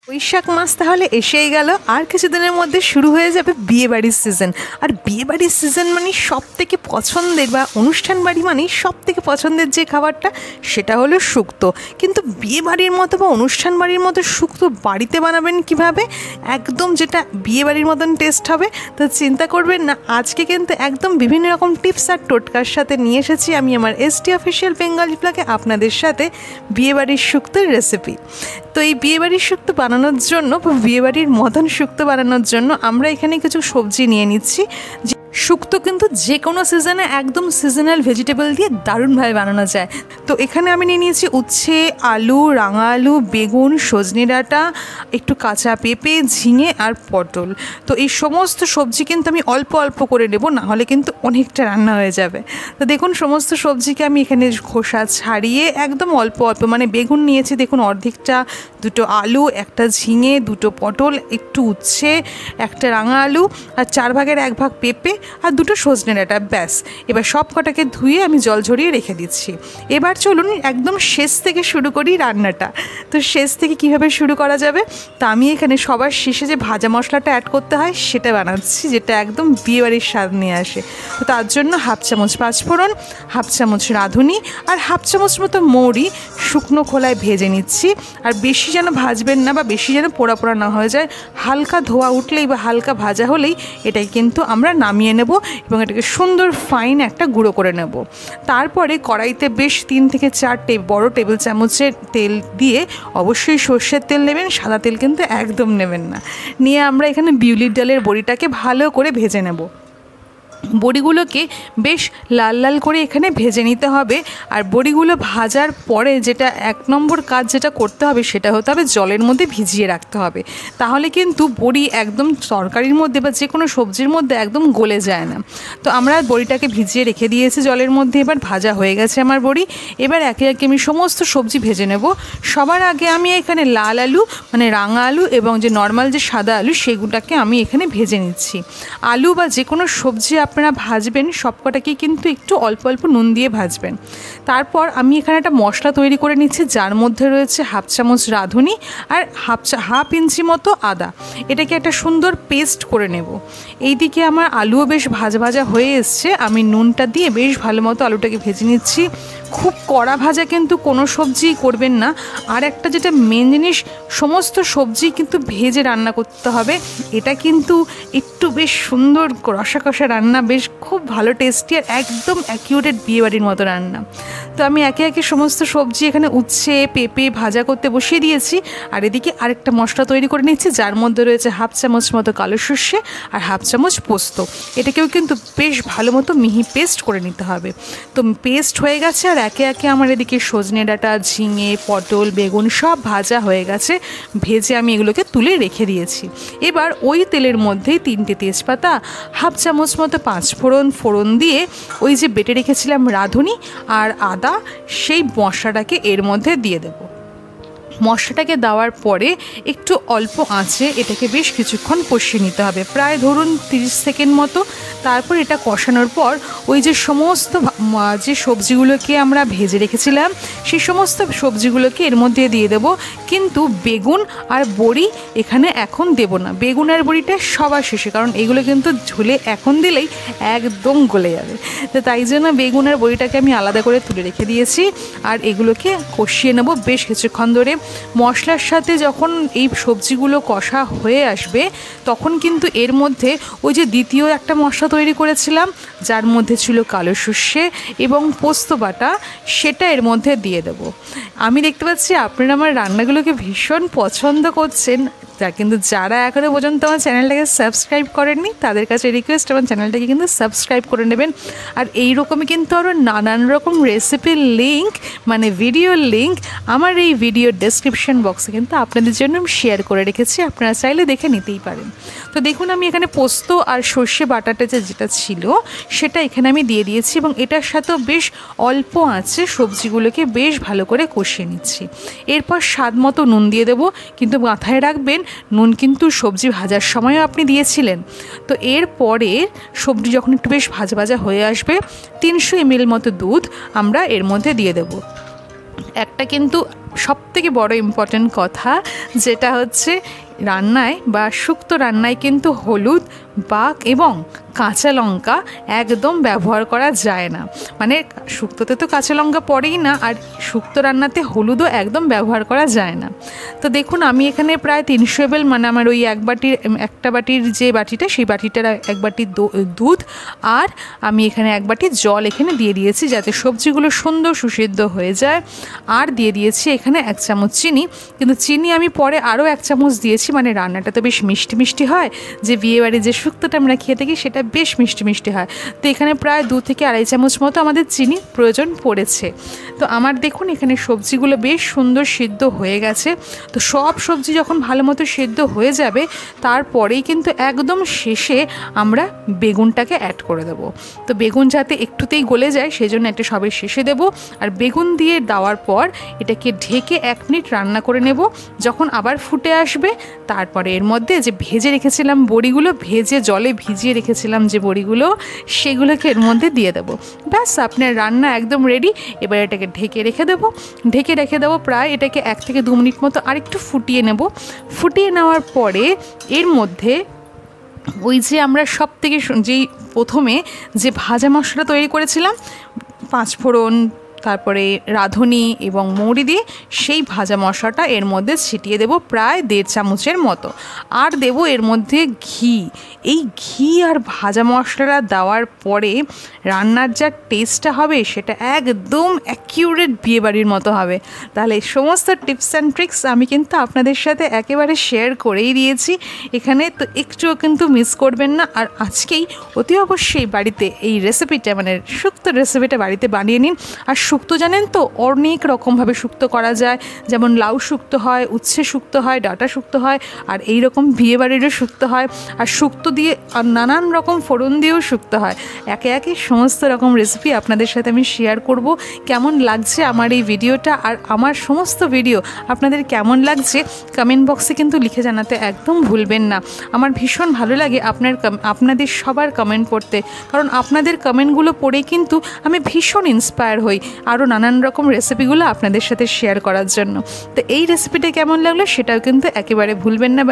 বৈশাখ মাস তাহলে এসেই গেল, আর কিছুদিনের মধ্যে শুরু হয়ে যাবে বিয়েবাড়ির সিজন। আর বিয়েবাড়ির সিজন মানে সব থেকে পছন্দের বা অনুষ্ঠান বাড়ি মানে সব থেকে পছন্দের যে খাবারটা সেটা হলো শুক্তো। কিন্তু বিয়েবাড়ির মতো বা অনুষ্ঠান বাড়ির মতো শুক্তো বাড়িতে বানাবেন কিভাবে, একদম যেটা বিয়েবাড়ির মতন টেস্ট হবে, তো চিন্তা করবেন না। আজকে কিন্তু একদম বিভিন্ন রকম টিপস আর টোটকার সাথে নিয়ে এসেছি আমি আমার এসটি অফিসিয়াল বেঙ্গলি ব্লগে আপনাদের সাথে বিয়েবাড়ির শুক্তোর রেসিপি। তো এই বিয়েবাড়ির শুক্তো বানানোর জন্য বা বিয়েবাড়ির মতন শুক্তো বানানোর জন্য আমরা এখানে কিছু সবজি নিয়ে নিচ্ছি। শুক্তো কিন্তু যে কোনো সিজনে একদম সিজনাল ভেজিটেবল দিয়ে দারুণভাবে বানানো যায়। তো এখানে আমি নিয়ে নিয়েছি উচ্ছে, আলু, রাঙা আলু, বেগুন, সজনে ডাঁটা, একটু কাঁচা পেঁপে, ঝিঙে আর পটল। তো এই সমস্ত সবজি কিন্তু আমি অল্প অল্প করে নেব, না হলে কিন্তু অনেকটা রান্না হয়ে যাবে। তো দেখুন সমস্ত সবজিকে আমি এখানে খোসা ছাড়িয়ে একদম অল্প অল্প, মানে বেগুন নিয়েছি দেখুন অর্ধেকটা, দুটো আলু, একটা ঝিঙে, দুটো পটল, একটু উচ্ছে, একটা রাঙা আলু আর 1/4 ভাগ পেঁপে আর দুটো সজনে ডাঁটা, ব্যাস। এবার সব কটাকে ধুয়ে আমি জল ঝরিয়ে রেখে দিচ্ছি। এবার চলুন একদম শেষ থেকে শুরু করি রান্নাটা। তো শেষ থেকে কিভাবে শুরু করা যাবে, তা আমি এখানে সবার শেষে যে ভাজা মশলাটা অ্যাড করতে হয় সেটা বানাচ্ছি, যেটা একদম বিয়েবাড়ির স্বাদ নিয়ে আসে। তো তার জন্য 1/2 চামচ পাঁচফোড়ন, 1/2 চামচ রাঁধুনি আর 1/2 চামচ মতো মৌরি শুকনো খোলায় ভেজে নিচ্ছি। আর বেশি যেন ভাজবেন না বা বেশি যেন পোড়া পোড়া না হয়ে যায়, হালকা ধোয়া উঠলেই বা হালকা ভাজা হলেই এটাই কিন্তু আমরা নামিয়ে নেব এবং এটাকে সুন্দর ফাইন একটা গুঁড়ো করে নেব। তারপরে কড়াইতে বেশ 3 থেকে 4 বড় টেবিল চামচের তেল দিয়ে, অবশ্যই সর্ষের তেল নেবেন, সাদা তেল কিন্তু একদম নেবেন না, নিয়ে আমরা এখানে বিউলির ডালের বড়িটাকে ভালো করে ভেজে নেব। বড়িগুলোকে বেশ লাল লাল করে এখানে ভেজে নিতে হবে। আর বড়িগুলো ভাজার পরে যেটা 1 নম্বর কাজ যেটা করতে হবে সেটা হতে হবে জলের মধ্যে ভিজিয়ে রাখতে হবে, তাহলে কিন্তু বড়ি একদম তরকারির মধ্যে বা যে কোনো সবজির মধ্যে একদম গলে যায় না। তো আমরা বড়িটাকে ভিজিয়ে রেখে দিয়েছি জলের মধ্যে, এবার ভাজা হয়ে গেছে আমার বড়ি। এবার একে একে আমি সমস্ত সবজি ভেজে নেব। সবার আগে আমি এখানে লাল আলু মানে রাঙা আলু এবং যে নর্মাল যে সাদা আলু সেগুলোকে আমি এখানে ভেজে নিচ্ছি। আলু বা যে কোনো সবজি আপনারা ভাজবেন সবকটাকেই কিন্তু একটু অল্প অল্প নুন দিয়ে ভাজবেন। তারপর আমি এখানে একটা মশলা তৈরি করে নিচ্ছি, যার মধ্যে রয়েছে 1/2 চামচ রাঁধুনি আর 1/2 ইঞ্চি মতো আদা। এটাকে একটা সুন্দর পেস্ট করে নেব। এইদিকে আমার আলুও বেশ ভাজা ভাজা হয়ে এসছে, আমি নুনটা দিয়ে বেশ ভালো মতো আলুটাকে ভেজে নিচ্ছি। খুব কড়া ভাজা কিন্তু কোনো সবজি করবেন না। আর একটা যেটা মেন জিনিস, সমস্ত সবজি কিন্তু ভেজে রান্না করতে হবে। এটা কিন্তু একটু বেশ সুন্দর কষা কষা রান্না, বেশ খুব ভালো টেস্টি আর একদম অ্যাকিউরেট বিয়েবাড়ির মতো রান্না। তো আমি একে একে সমস্ত সবজি এখানে উচ্ছে পেঁপে ভাজা করতে বসিয়ে দিয়েছি। আর এদিকে আরেকটা মশলা তৈরি করে নিচ্ছি, যার মধ্যে রয়েছে 1/2 চামচ মতো কালো সর্ষে আর 1/2 চামচ পোস্ত। এটাকেও কিন্তু বেশ ভালো মতো মিহি পেস্ট করে নিতে হবে। তো পেস্ট হয়ে গেছে, আর একে একে আমার এদিকে সজনে ডাঁটা, ঝিঙে, পটল, বেগুন সব ভাজা হয়ে গেছে। ভেজে আমি এগুলোকে তুলে রেখে দিয়েছি। এবার ওই তেলের মধ্যেই 3টে তেজপাতা, 1/2 চামচ মতো পাঁচফোড়ন ফোড়ন দিয়ে ওই যে বেটে রেখেছিলাম রাঁধুনি আর আদা, সেই মশলাটাকে এর মধ্যে দিয়ে দেবো। মশলাটাকে দেওয়ার পরে একটু অল্প আঁচে এটাকে বেশ কিছুক্ষণ কষিয়ে নিতে হবে, প্রায় ধরুন 30 সেকেন্ড মতো। তারপর এটা কষানোর পর ওই যে সমস্ত যে সবজিগুলোকে আমরা ভেজে রেখেছিলাম সেই সমস্ত সবজিগুলোকে এর মধ্যে দিয়ে দেব। কিন্তু বেগুন আর বড়ি এখানে এখন দেব না, বেগুন আর বড়িটা সবার শেষে, কারণ এগুলো কিন্তু ঝোলে এখন দিলেই একদম গলে যাবে। তো তাই জন্য বেগুন আর বড়িটাকে আমি আলাদা করে তুলে রেখে দিয়েছি। আর এগুলোকে কষিয়ে নেব বেশ কিছুক্ষণ ধরে। মশলার সাথে যখন এই সবজিগুলো কষা হয়ে আসবে তখন কিন্তু এর মধ্যে ওই যে দ্বিতীয় একটা মশলা তৈরি করেছিলাম, যার মধ্যে ছিল কালো সর্ষে এবং পোস্ত বাটা, সেটা এর মধ্যে দিয়ে দেব। আমি দেখতে পাচ্ছি আপনারা আমার রান্নাগুলোকে ভীষণ পছন্দ করছেন, কিন্তু যারা এখনও পর্যন্ত আমার চ্যানেলটাকে সাবস্ক্রাইব করেননি তাদের কাছে রিকোয়েস্ট আমার চ্যানেলটাকে কিন্তু সাবস্ক্রাইব করে নেবেন। আর এই রকমই কিন্তু আরও নানান রকম রেসিপির লিঙ্ক মানে ভিডিওর লিঙ্ক আমার এই ভিডিওর ডেসক্রিপশন বক্সে কিন্তু আপনাদের জন্য আমি শেয়ার করে রেখেছি, আপনারা চাইলে দেখে নিতেই পারেন। তো দেখুন আমি এখানে পোস্ত আর সর্ষে বাটাটা যেটা ছিল সেটা এখানে আমি দিয়ে দিয়েছি এবং এটার সাথেও বেশ অল্প আঁচে সবজিগুলোকে বেশ ভালো করে কষিয়ে নিচ্ছি। এরপর স্বাদ মতো নুন দিয়ে দেবো, কিন্তু মাথায় রাখবেন নুন কিন্তু সবজি ভাজার সময়ও আপনি দিয়েছিলেন। তো এরপরে সবজি যখন একটু বেশ ভাজা ভাজা হয়ে আসবে 300 ml মতো দুধ আমরা এর মধ্যে দিয়ে দেব। একটা কিন্তু সবথেকে বড় ইম্পর্ট্যান্ট কথা, যেটা হচ্ছে রান্নায় বা শুক্তো রান্নায় কিন্তু হলুদ বা এবং কাঁচা লঙ্কা একদম ব্যবহার করা যায় না। মানে শুক্তোতে তো কাঁচা লঙ্কা পড়েই না, আর শুক্তো রান্নাতে হলুদও একদম ব্যবহার করা যায় না। তো দেখুন আমি এখানে প্রায় 300 ml, মানে আমার ওই একটা বাটির যে বাটিটা, সেই বাটিটার 1 বাটি দুধ, আর আমি এখানে 1 বাটি জল এখানে দিয়ে দিয়েছি যাতে সবজিগুলো সুন্দর সুসিদ্ধ হয়ে যায়। আর দিয়ে দিয়েছি এখানে 1 চামচ চিনি, কিন্তু চিনি আমি পরে আরও 1 চামচ দিয়েছি। মানে রান্নাটা তো বেশ মিষ্টি মিষ্টি হয়, যে বিয়েবাড়ির যে শুক্তোটা আমরা খেয়ে থাকি সেটা বেশ মিষ্টি মিষ্টি হয়। তো এখানে প্রায় 2 থেকে 2.5 চামচ মতো আমাদের চিনি প্রয়োজন পড়েছে। তো আমার দেখুন এখানে সবজিগুলো বেশ সুন্দর সিদ্ধ হয়ে গেছে। তো সব সবজি যখন ভালো মতো সিদ্ধ হয়ে যাবে, তারপরেই কিন্তু একদম শেষে আমরা বেগুনটাকে অ্যাড করে দেবো। তো বেগুন যাতে একটুতেই গলে যায় সেজন্য একটা সবের শেষে দেবো। আর বেগুন দিয়ে দেওয়ার পর এটাকে ঢেকে 1 মিনিট রান্না করে নেব। যখন আবার ফুটে আসবে, তারপরে এর মধ্যে যে ভেজে রেখেছিলাম বড়িগুলো, জলে ভিজিয়ে রেখেছিলাম যে বড়িগুলো, সেগুলোকে এর মধ্যে দিয়ে দেবো। ব্যাস আপনার রান্না একদম রেডি। এবার এটাকে ঢেকে রেখে দেবো প্রায় এটাকে 1 থেকে 2 মিনিট মতো আরেকটু ফুটিয়ে নেব। ফুটিয়ে নেওয়ার পরে এর মধ্যে ওই যে আমরা সব থেকে যেই প্রথমে যে ভাজা মশলা তৈরি করেছিলাম, 5 ফোড়ন, তারপরে রাঁধুনি এবং মৌরি দিয়ে, সেই ভাজা মশলাটা এর মধ্যে ছিটিয়ে দেব প্রায় 1.5 চামচের মতো। আর দেব এর মধ্যে ঘি। এই ঘি আর ভাজা মশলাটা দেওয়ার পরে রান্নার যা টেস্টটা হবে সেটা একদম অ্যাকিউরেট বিয়েবাড়ির মতো হবে। তাহলে সমস্ত টিপস অ্যান্ড ট্রিক্স আমি কিন্তু আপনাদের সাথে একেবারে শেয়ার করেই দিয়েছি এখানে, তো একটুও কিন্তু মিস করবেন না। আর আজকেই অতি অবশ্যই বাড়িতে এই রেসিপিটা, মানে শুক্তো রেসিপিটা বাড়িতে বানিয়ে নিন। আর শুক্তো জানেন তো অনেক রকমভাবে শুক্তো করা যায়, যেমন লাউ শুক্তো হয়, উচ্ছে শুক্তো হয়, ডাঁটা শুক্তো হয়, আর এই রকম বিয়েবাড়িরও শুক্তো হয়। আর শুক্তো দিয়ে আর নানান রকম ফোড়ন দিয়েও শুক্তো হয়। একে একে সমস্ত রকম রেসিপি আপনাদের সাথে আমি শেয়ার করব। কেমন লাগছে আমার এই ভিডিওটা, আর আমার সমস্ত ভিডিও আপনাদের কেমন লাগছে কমেন্ট বক্সে কিন্তু লিখে জানাতে একদম ভুলবেন না। আমার ভীষণ ভালো লাগে আপনাদের সবার কমেন্ট পড়তে, কারণ আপনাদের কমেন্টগুলো পড়েই কিন্তু আমি ভীষণ ইন্সপায়ার হই আরও নানান রকম রেসিপিগুলো আপনাদের সাথে শেয়ার করার জন্য। তো এই রেসিপিটা কেমন লাগলো সেটাও কিন্তু একেবারে ভুলবেন না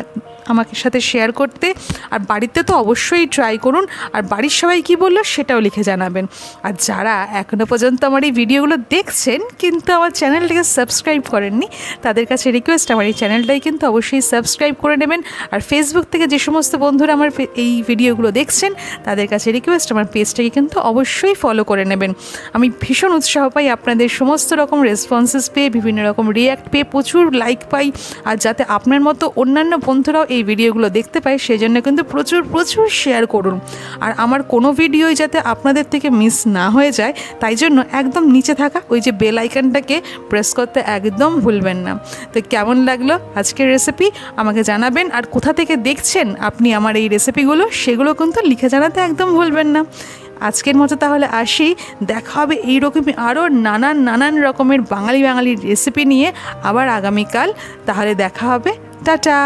আমাকে সাথে শেয়ার করতে। আর বাড়িতে তো অবশ্যই ট্রাই করুন, আর বাড়ির সবাই কী বললো সেটাও লিখে জানাবেন। আর যারা এখনও পর্যন্ত আমার এই ভিডিওগুলো দেখছেন কিন্তু আমার চ্যানেলটাকে সাবস্ক্রাইব করেননি, তাদের কাছে রিকোয়েস্ট আমার এই চ্যানেলটাই কিন্তু অবশ্যই সাবস্ক্রাইব করে নেবেন। আর ফেসবুক থেকে যে সমস্ত বন্ধুরা আমার এই ভিডিওগুলো দেখছেন তাদের কাছে রিকোয়েস্ট আমার পেজটাকে কিন্তু অবশ্যই ফলো করে নেবেন। আমি ভীষণ উৎসাহ পাই আপনাদের সমস্ত রকম রেসপন্সেস পেয়ে, বিভিন্ন রকম রিয়্যাক্ট পেয়ে, প্রচুর লাইক পাই। আর যাতে আপনার মতো অন্যান্য বন্ধুরাও এই ভিডিওগুলো দেখতে পায় সেই জন্য কিন্তু প্রচুর শেয়ার করুন। আর আমার কোনো ভিডিওই যাতে আপনাদের থেকে মিস না হয়ে যায়, তাই জন্য একদম নিচে থাকা ওই যে বেল আইকনটাকে প্রেস করতে একদম ভুলবেন না। তো কেমন লাগলো আজকের রেসিপি আমাকে জানাবেন, আর কোথা থেকে দেখছেন আপনি আমার এই রেসিপিগুলো সেগুলো কিন্তু লিখে জানাতে একদম ভুলবেন না। আজকের মতো তাহলে আসি, দেখা হবে এইরকমই আরও নানান রকমের বাঙালি রেসিপি নিয়ে আবার আগামীকাল। তাহলে দেখা হবে, টাটা।